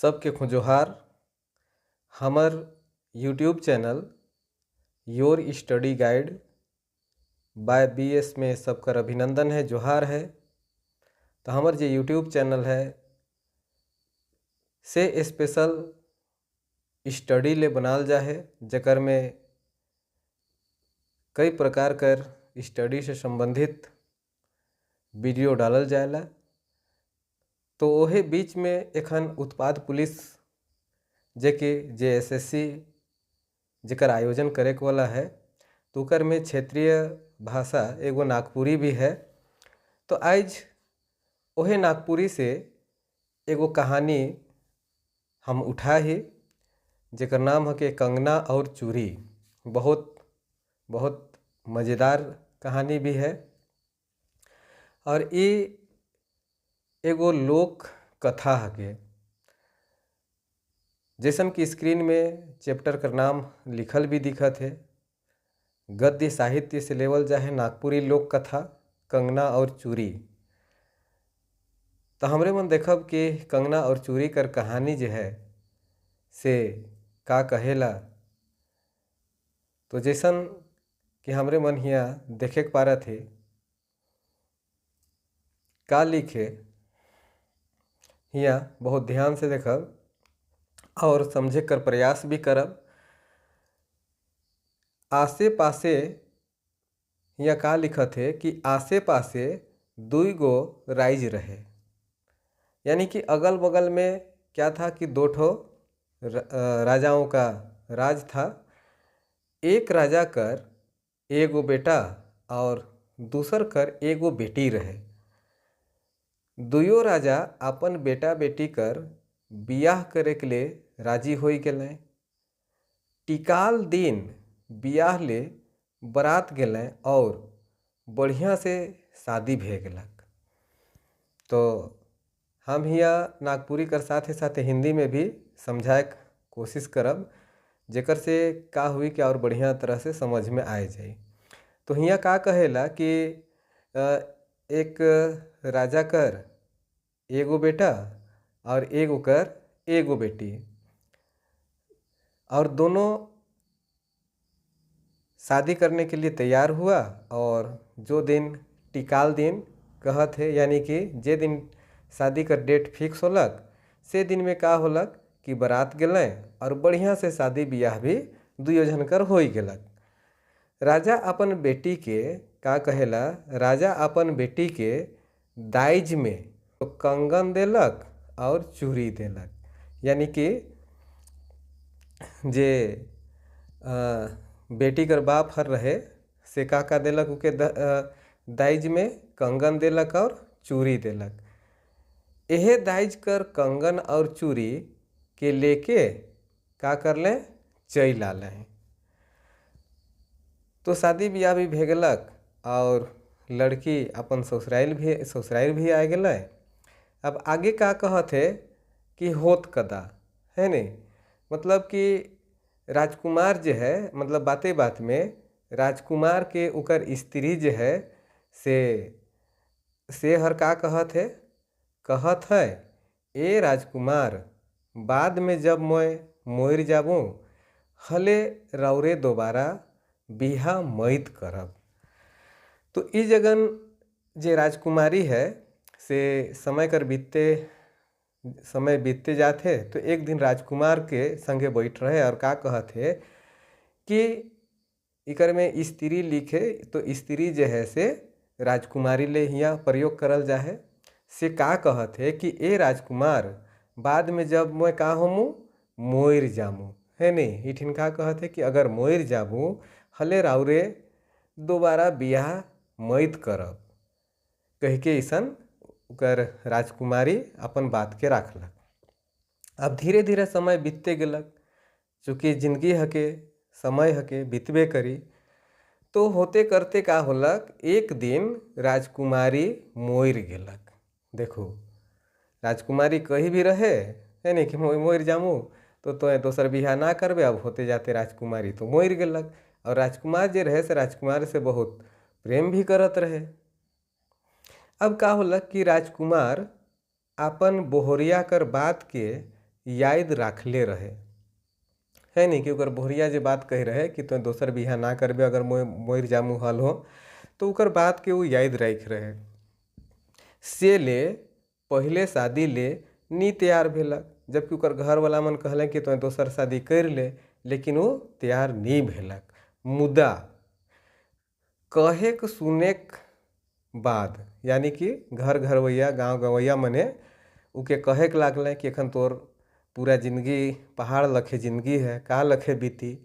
सबके खुजोहार हमर YouTube channel your study guide by BS में सबकर अभिनंदन है, जोहार है। तो हमर जे यूट्यूब चैनल है से स्पेशल स्टडी ले बनाल जा है, जकर में कई प्रकार कर स्टडी से संबंधित वीडियो डालल जाएला। तो वही बीच में एखन उत्पाद पुलिस जे SSC जेकर आयोजन करे के वाला है, तो ओकर में क्षेत्रीय भाषा एगो नागपुरी भी है। तो आज वही नागपुरी से एगो कहानी हम उठा ही, जेकर नाम है कि कंगना और चूड़ी। बहुत बहुत मज़ेदार कहानी भी है और ये एगो लोक कथा है के जैसन कि स्क्रीन में चैप्टर का नाम लिखल भी दिखत है। गद्य साहित्य से लेवल जाए नागपुरी लोक कथा कंगना और चूड़ी। तो हमरे मन देखब कि कंगना और चूड़ी कर कहानी जो है से का कहेला। तो जैसन कि हमरे मन हिया देखे के पारा थे का लिखे, हिया बहुत ध्यान से देखब और समझे कर प्रयास भी करब। आसे पासे या का लिखत है कि आसे पासे दुई गो राइज रहे, यानी कि अगल बगल में क्या था कि दो ठो राजाओं का राज था। एक राजा कर एगो बेटा और दूसर कर एगो बेटी रहे। दुयो राजा अपन बेटा बेटी कर बियाह करे के लिए राजी हो गए। टिकाल दिन बियाह ले बरात गए और बढ़िया से शादी भे गलक। तो हम हिया नागपुरी कर साथे साथे हिंदी में भी समझाए कोशिश करब, जेकर से का हुई कि और बढ़िया तरह से समझ में आए जाए। तो हिया का कहेला कि एक राजा कर एगो बेटा और एगो कर एगो बेटी, और दोनों शादी करने के लिए तैयार हुआ। और जो दिन टिकाल दिन कहत है, यानी कि जे दिन शादी का डेट फिक्स होलक, से दिन में का होलक कि बारात गए और बढ़िया से शादी ब्याह भी दुयो जन कर हो गलक। राजा अपन बेटी के का कहेला, राजा अपन बेटी के दाइज में तो कंगन देलक और चूड़ी देलक, यानी कि जे बेटी कर बाप हर रहे से का देलक उके दाइज में कंगन देलक और चूड़ी देलक। यह दाइज कर कंगन और चूड़ी के लेके का कर लें चल आ लें। तो शादी ब्याह भी भे गलक और लड़की अपन ससुराल भी आ गए। अब आगे का कहत है कि होत कदा है नहीं, मतलब कि राजकुमार जो है, मतलब बाते बात में राजकुमार के उकर स्त्री जो है से हर का कहत है ए राजकुमार, बाद में जब मैं मोर जाबूँ हले रौरे दोबारा बिहा मैत करब। तो इस जगन जे राजकुमारी है से समय बीतते जाते। तो एक दिन राजकुमार के संगे बैठ रहे और का कहत है कि इकर में स्त्री लिखे, तो स्त्री जो है से राजकुमारी ले हिया प्रयोग करल जाए। से का कहत है कि ए राजकुमार, बाद में जब मैं का होमू मोर जामू है नहीं, इठिन का कहत है कि अगर मोर जाबू हले राउरे दोबारा बियाह मैत करब कह के ऐसन कर राजकुमारी अपन बात के राखलक। अब धीरे धीरे समय बीतते गलक, चूँकि जिंदगी हके समय हके बीतबे करी। तो होते करते का होलक, एक दिन राजकुमारी मोर गेलक। देखो राजकुमारी कहीं भी रहे है नहीं कि मोर जामू तो दोसर बियाह ना करबे। अब होते जाते राजकुमारी तो मोर गेलक, और राजकुमार जे रहे से राजकुमार से बहुत प्रेम भी करत रहे। अब का होलक कि राजकुमार अपन बोहरिया कर बात के याद राखले रहे, है नहीं कि ओकर बोहरिया जे बात कह रहे कि तो दोसर बिहा ना करबे अगर मोर जामू हल हो, तो ओकर बात के वो याद राख रहे से ले पहले शादी ले नी तैयार भेलक, जबकि ओकर घर वाला मन कहले कि तो दोसर शादी कर ले, लेकिन वो तैयार नहीं भेलक। मुदा कहे के सुने के बाद यानी कि घर घरवैया गांव गवैया मने उके कहे के लागल कि एखन तोर पूरा जिंदगी पहाड़ लखे जिंदगी है, का लखे बीती,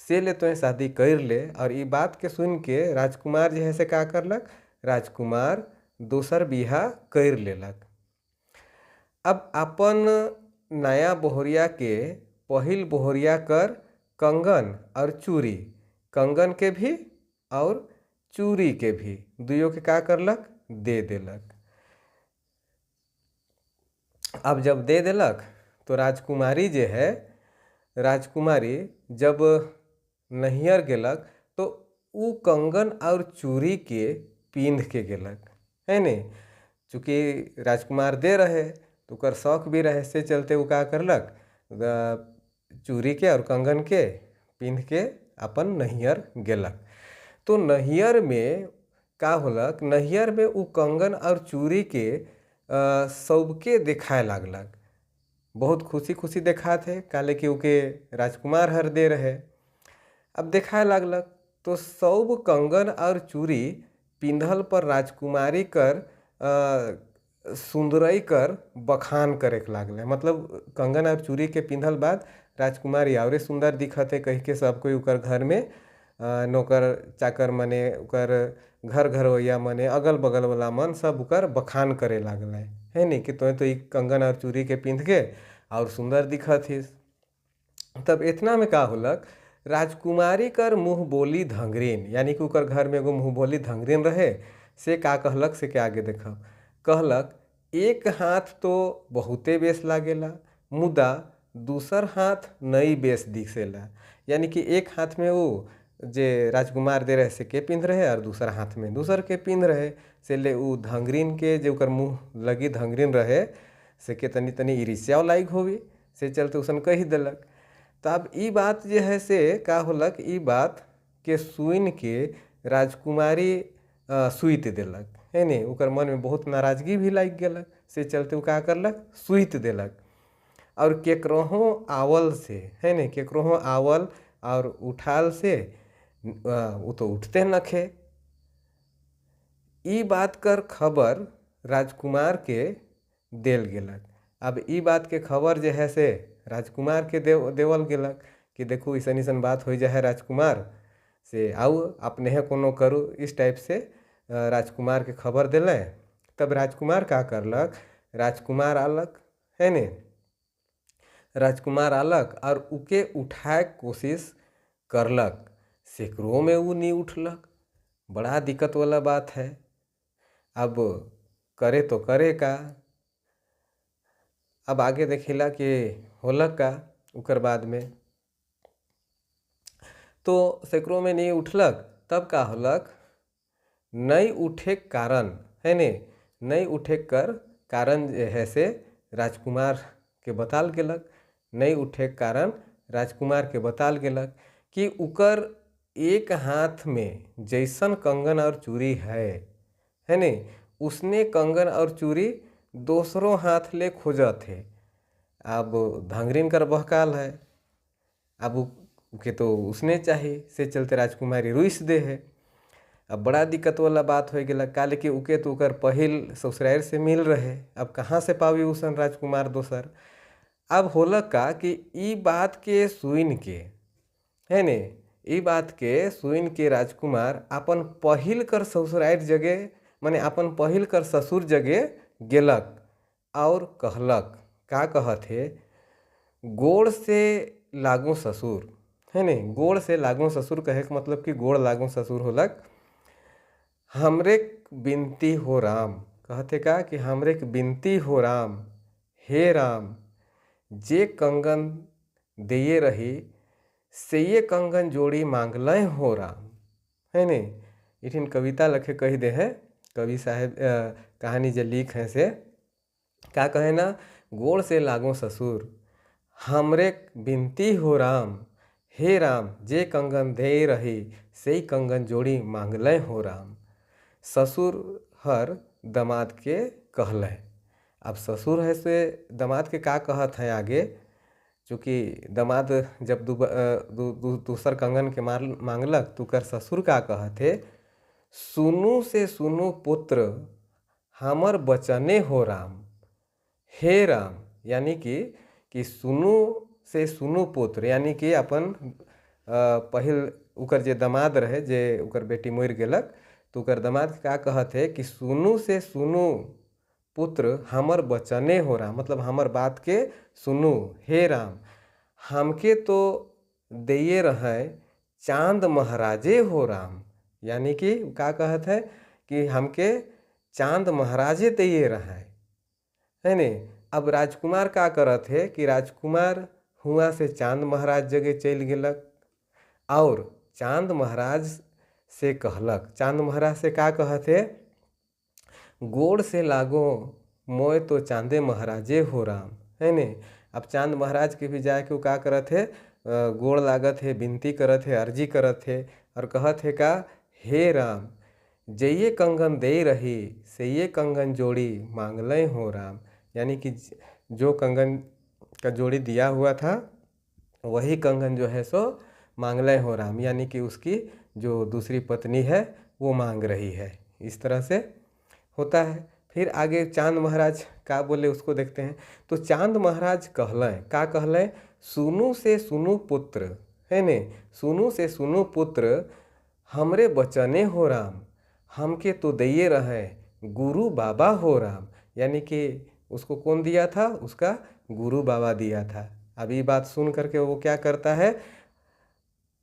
से ले तो शादी कर ले। और ये बात के सुन के राजकुमार जो है से का करलक, राजकुमार दोसर बिहा कर लेलक। अब अपन नया बोहरिया के पहिल बोहरिया कर कंगन और चूड़ी, कंगन के भी और चूड़ी के भी दुइयों के का करलक, दे देलक। अब जब दे देलक तो राजकुमारी जे है, राजकुमारी जब नैहर गेलक तो उ कंगन और चूड़ी के पींध के गेलक, है नहीं। चूँकि राजकुमार दे रहे तो ओकर शौक भी रहे, से चलते वो का करलक, चूड़ी के और कंगन के पींध के अपन नैहर गेलक। तो नैहर में का होलक, नैहर में उ कंगन और चूड़ी के सबके दिखाए लागलक, बहुत खुशी खुशी देखा थे काले कि ओके राजकुमार हर दे रहे। अब दिखाए लागलक तो सब कंगन और चूड़ी पिंधल पर राजकुमारी कर सुंदरई कर बखान करे के लागले। मतलब कंगन और चूड़ी के पिंधल बाद राजकुमारी और सुंदर दिखत है कह के सब कोई ओकर घर में नौकर चाकर मने, ओकर घर घरवैया मने, अगल बगल वाला मन सब ओकर बखान करे लागल है नहीं कि तो ई कंगन और चूड़ी के पिंध के और सुंदर दिखत हिस। तब इतना में का होलक, राजकुमारी कर मुँह बोली धंगरीन, यानी कि ओकर घर में एगो मुँह बोली धंगरीन रहे, से का कहलक से के आगे देखब। कहलक एक हाथ तो बहुते बेस लागेला, मुदा दूसर हाथ नई बेस दिखेला। यानी कि एक हाथ में वो जे राजकुमार दे रहे से के पिंध रहे और दूसर हाथ में दूसर के पिंध रहे, से ले उ धंगरीन के जो ओकर मुँह लगी धंगरीन रहे से के तनी तनी ईर्ष्या लायक होवी, से चलते उसन कही देलक। तब ई बात जे है से का होलक, ई बात के सुन के राजकुमारी सुइत देलक, है नहीं। ओकर मन में बहुत नाराजगी भी लाग गेलक, से चलते वो का करलक, सुइत देलक। और केकरोहो आवल से, है नहीं, केकरोहो आवल और उठाल से वो तो उठते नखे। ई बात कर खबर राजकुमार के देल गेलक। अब ई बात के खबर जो है से राजकुमार के देवल गेलक कि देखो ऐसन ऐसन बात हो जाए राजकुमार से, आओ अपने है कोनो करू, इस टाइप से राजकुमार के खबर दिले। तब राजकुमार का करलक, राजकुमार आलक, है ने, राजकुमार आलक और उके उठाए कोशिश करलक, सेकड़ों में वो नहीं उठलक। बड़ा दिक्कत वाला बात है। अब करे तो करे का, अब आगे देखेला कि होलक का उकर बाद में तो सेकड़ों में नहीं उठलक। तब का होलक, नहीं उठे कारण, है ने, नहीं उठे कर कारण है से राजकुमार के बताल गेलक। नहीं उठे कारण राजकुमार के बताल गेलक कि उकर एक हाथ में जैसन कंगन और चूड़ी है ने, उसने कंगन और चूड़ी दूसरों हाथ ले खोजत है। अब धंगरीन कर बहकाल है, अब के तो उसने चाहिए, से चलते राजकुमारी रुइस दे है। अब बड़ा दिक्कत वाला बात हो गया, काले कि उके तो उकर पहिल ससुराल से मिल रहे, अब कहाँ से पावी उसन राजकुमार दोसर। अब होलक का कि ई बात के सुन के, है ने, ई बात के सुन के राजकुमार अपन पहिल कर ससुराल जगह माने अपन पहिल कर ससुर जगह गेलक और कहलक, का कहत है, गोड़ से लागू ससुर, है ने, गोड़ से लागू ससुर कहे के मतलब कि गोड़ लागू ससुर होलक, हमरे बिनती हो राम, कहते का कि हमरे बिनती हो राम, हे राम, जे कंगन दिए रही से ये कंगन जोड़ी मांगल हो राम, है ने। इठिन कविता लखे कही दे है कवि साहेब, कहानी जो लिख है से का कहे ना, गोड़ से लागो ससुर हमरे बिनती हो राम, हे राम जे कंगन दे रही, से कंगन जोड़ी मांगले हो राम। ससुर हर दमाद के कहले। अब ससुर है से दमाद के का कहत है आगे, चूँकि दमाद जब दूसर कंगन के मांगलक तो कर ससुर का कहत है, सुनु से सुनु पुत्र हमर बचने हो राम, हे राम। यानी कि सुनु से सुनु पुत्र, यानी कि अपन पहिल उकर जे दमाद रहे, जे उकर बेटी मर गेलक, तो उकर दमाद का कहत है कि सुनु से सुनु पुत्र हमर बचने हो राम, मतलब हमर बात के सुनु हे राम। हमके तो दिए रहे चांद महाराजे हो राम, यानी कि का कहत है कि हमके चांद महाराजे दिए रहे है ने। अब राजकुमार का करत है कि राजकुमार हुआ से चांद महाराज जगह चल गेलक और चांद महाराज से कहलक, चांद महाराज से का कहत है, गोड़ से लागो मोय तो चांदे महाराजे हो राम, है ने। अब चांद महाराज के भी जाके का करत है, गोड़ लागत है, विनती करत है, अर्जी करत है और कहत है का, हे राम जइए कंगन दे रही, से ये कंगन जोड़ी मांगले हो राम। यानी कि जो कंगन का जोड़ी दिया हुआ था वही कंगन जो है सो मांगले हो राम, यानी कि उसकी जो दूसरी पत्नी है वो मांग रही है। इस तरह से होता है। फिर आगे चांद महाराज का बोले उसको देखते हैं। तो चांद महाराज कहलें, का कहलें, सुनु से सुनु पुत्र, है ने, सुनु से सुनु पुत्र हमरे बचने हो राम, हमके तो दिए रहे गुरु बाबा हो राम। यानी कि उसको कौन दिया था, उसका गुरु बाबा दिया था। अब ये बात सुन करके वो क्या करता है,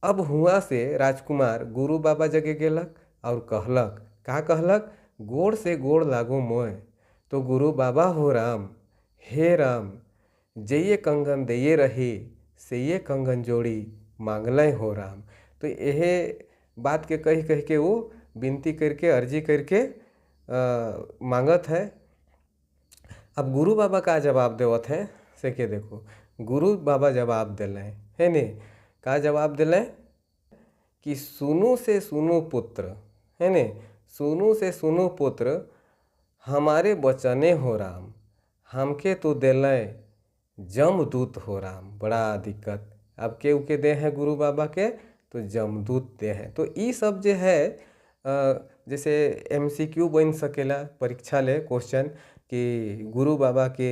अब हुआ से राजकुमार गुरु बाबा जगह गेलक और कहलक, का कहलक, गोड़ से गोड़ लागो मोय तो गुरु बाबा हो राम, हे राम जइए कंगन दिए रही, से ये कंगन जोड़ी मांगले हो राम। तो यह बात के कही कह के वो विनती करके अर्जी करके मांगत है। अब गुरु बाबा का जवाब देवत है से के देखो, गुरु बाबा जवाब दिले है ने, का जवाब दिले कि सुनु से सुनु पुत्र, है ने, सुनु से सुनु पुत्र हमारे बचने हो राम, हमके तो दिले जमदूत हो राम। बड़ा दिक्कत, अब के दे हैं गुरु बाबा के, तो जमदूत दे हैं। तो ये सब जो है जैसे MCQ बन सकेला परीक्षा ले क्वेश्चन कि गुरु बाबा के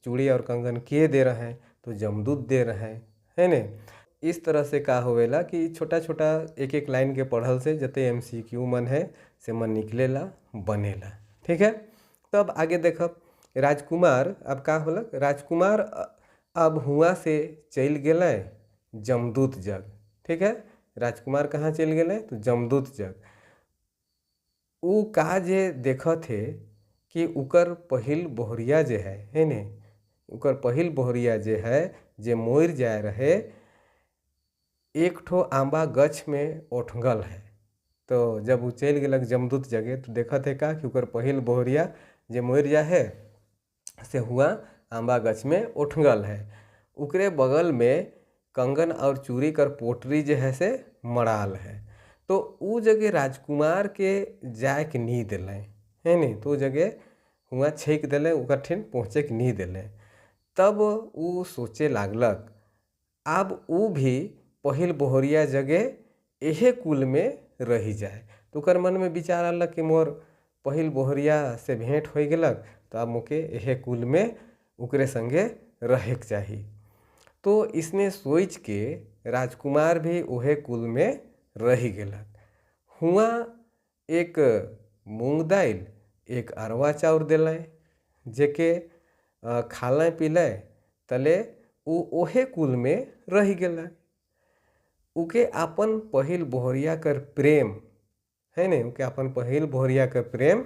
चूड़ी और कंगन के दे रहे हैं, तो जमदूत दे रहे हैं, है ने। इस तरह से का होवेला कि छोटा छोटा एक एक लाइन के पढ़ल से जते MCQ मन है से मन निकलेला बनेला। ठीक है, तब आगे देखब राजकुमार अब का होलक, राजकुमार अब हुआ से चल गए जमदूत जग। ठीक है, राजकुमार कहाँ चल गए, तो जमदूत जग। उ का जे देखत है कि उकर पहिल बोहरिया जे है ने, उकर पहिल बोहरिया जे है जे मोर जाए रहे, एक ठो आंबा गछ में ओठंगल है। तो जब वो चल गलक जमदूत जगह तो देखत है का कि उकर पहिल बोहरिया जे मोर जा है से हुआ आंबा गछ में ओठंगल है। उकरे बगल में कंगन और चूड़ी कर पोटरी जे है से मड़ाल है। तो उ जगह राजकुमार के जाए के नहीं दिले, है नहीं, तो जगह हुआ छेक दिले, उकर ठिन पहुँचे के नहीं दिले। तब उ सोचे लागलक अब उ भी पहिल बोहरिया जगह एहे कुल में रही जाए। तो कर मन में विचार आलक कि मोर पहिल बोहरिया से भेंट हो गलक, तो अब मोके एहे कुल में उकरे संगे रहे के चाहिए। तो इसने सोच के राजकुमार भी ओहे कुल में रही गलक। हुआ एक मूंग दाल एक अरवा चाउर दिले, जेके खाले पीले तले उ ओहे कुल में रही गलक। उके अपन पहिल बोहरिया कर प्रेम, है ने, उके अपन पहिल बोहरिया कर प्रेम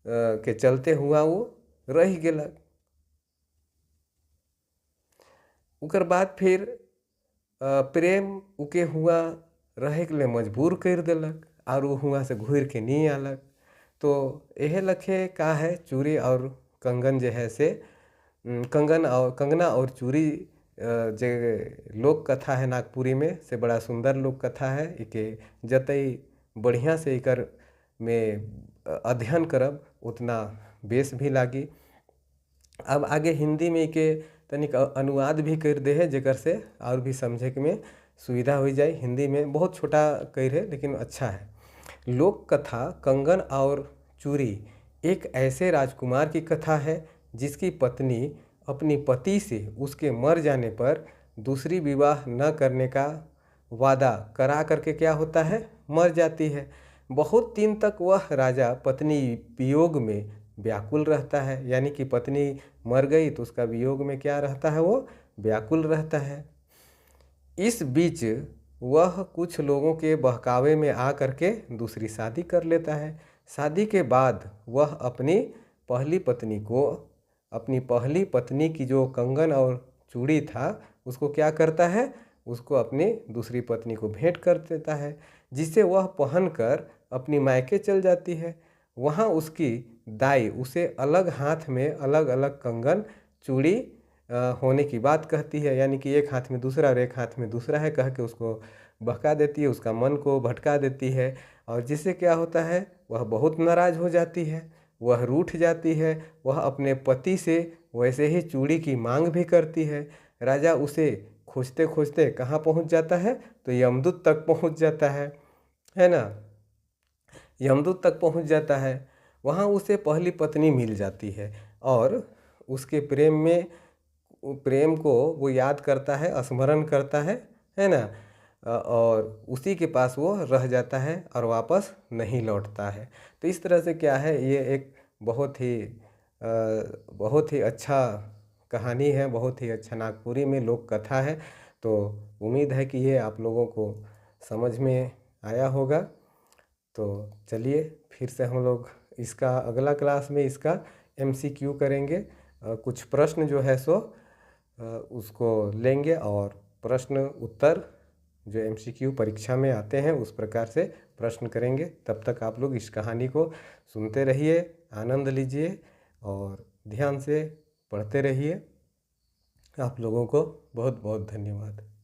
के चलते हुआ वो रह गलक। उकर बाद फिर प्रेम उके हुआ रहे के लिए मजबूर कर दिलक और वो हुआ से घूर के नहीं आलक। तो यह लखे का है चूड़ी और कंगन जो है से कंगना और चूड़ी जे लोक कथा है नागपुरी में से बड़ा सुंदर लोक कथा है। इके जतई बढ़िया से इकर में अध्ययन करब उतना बेस भी लागी। अब आगे हिंदी में के तनिक अनुवाद भी कर दे है, जेकर से और भी समझे के में सुविधा हो जाए। हिंदी में बहुत छोटा कर है लेकिन अच्छा है। लोक कथा कंगन और चूड़ी एक ऐसे राजकुमार की कथा है जिसकी पत्नी अपनी पति से उसके मर जाने पर दूसरी विवाह न करने का वादा करा करके क्या होता है, मर जाती है। बहुत दिन तक वह राजा पत्नी वियोग में व्याकुल रहता है, यानी कि पत्नी मर गई तो उसका वियोग में क्या रहता है, वो व्याकुल रहता है। इस बीच वह कुछ लोगों के बहकावे में आ करके दूसरी शादी कर लेता है। शादी के बाद वह अपनी पहली पत्नी की जो कंगन और चूड़ी था उसको क्या करता है, उसको अपनी दूसरी पत्नी को भेंट कर देता है, जिसे वह पहनकर अपनी मायके चल जाती है। वहाँ उसकी दाई उसे अलग हाथ में अलग अलग कंगन चूड़ी होने की बात कहती है, यानी कि एक हाथ में दूसरा और एक हाथ में दूसरा है कह के उसको बहका देती है, उसका मन को भटका देती है। और जिससे क्या होता है, वह बहुत नाराज़ हो जाती है, वह रूठ जाती है। वह अपने पति से वैसे ही चूड़ी की मांग भी करती है। राजा उसे खोजते खोजते कहाँ पहुँच जाता है, तो यमदूत तक पहुँच जाता है ना। यमदूत तक पहुँच जाता है, वहाँ उसे पहली पत्नी मिल जाती है और उसके प्रेम को वो याद करता है, स्मरण करता है ना। और उसी के पास वो रह जाता है और वापस नहीं लौटता है। तो इस तरह से क्या है, ये एक बहुत ही अच्छा कहानी है, बहुत ही अच्छा नागपुरी में लोक कथा है। तो उम्मीद है कि ये आप लोगों को समझ में आया होगा। तो चलिए फिर से हम लोग इसका अगला क्लास में इसका MCQ करेंगे। कुछ प्रश्न जो है सो उसको लेंगे और प्रश्न उत्तर जो MCQ परीक्षा में आते हैं उस प्रकार से प्रश्न करेंगे। तब तक आप लोग इस कहानी को सुनते रहिए, आनंद लीजिए और ध्यान से पढ़ते रहिए। आप लोगों को बहुत बहुत धन्यवाद।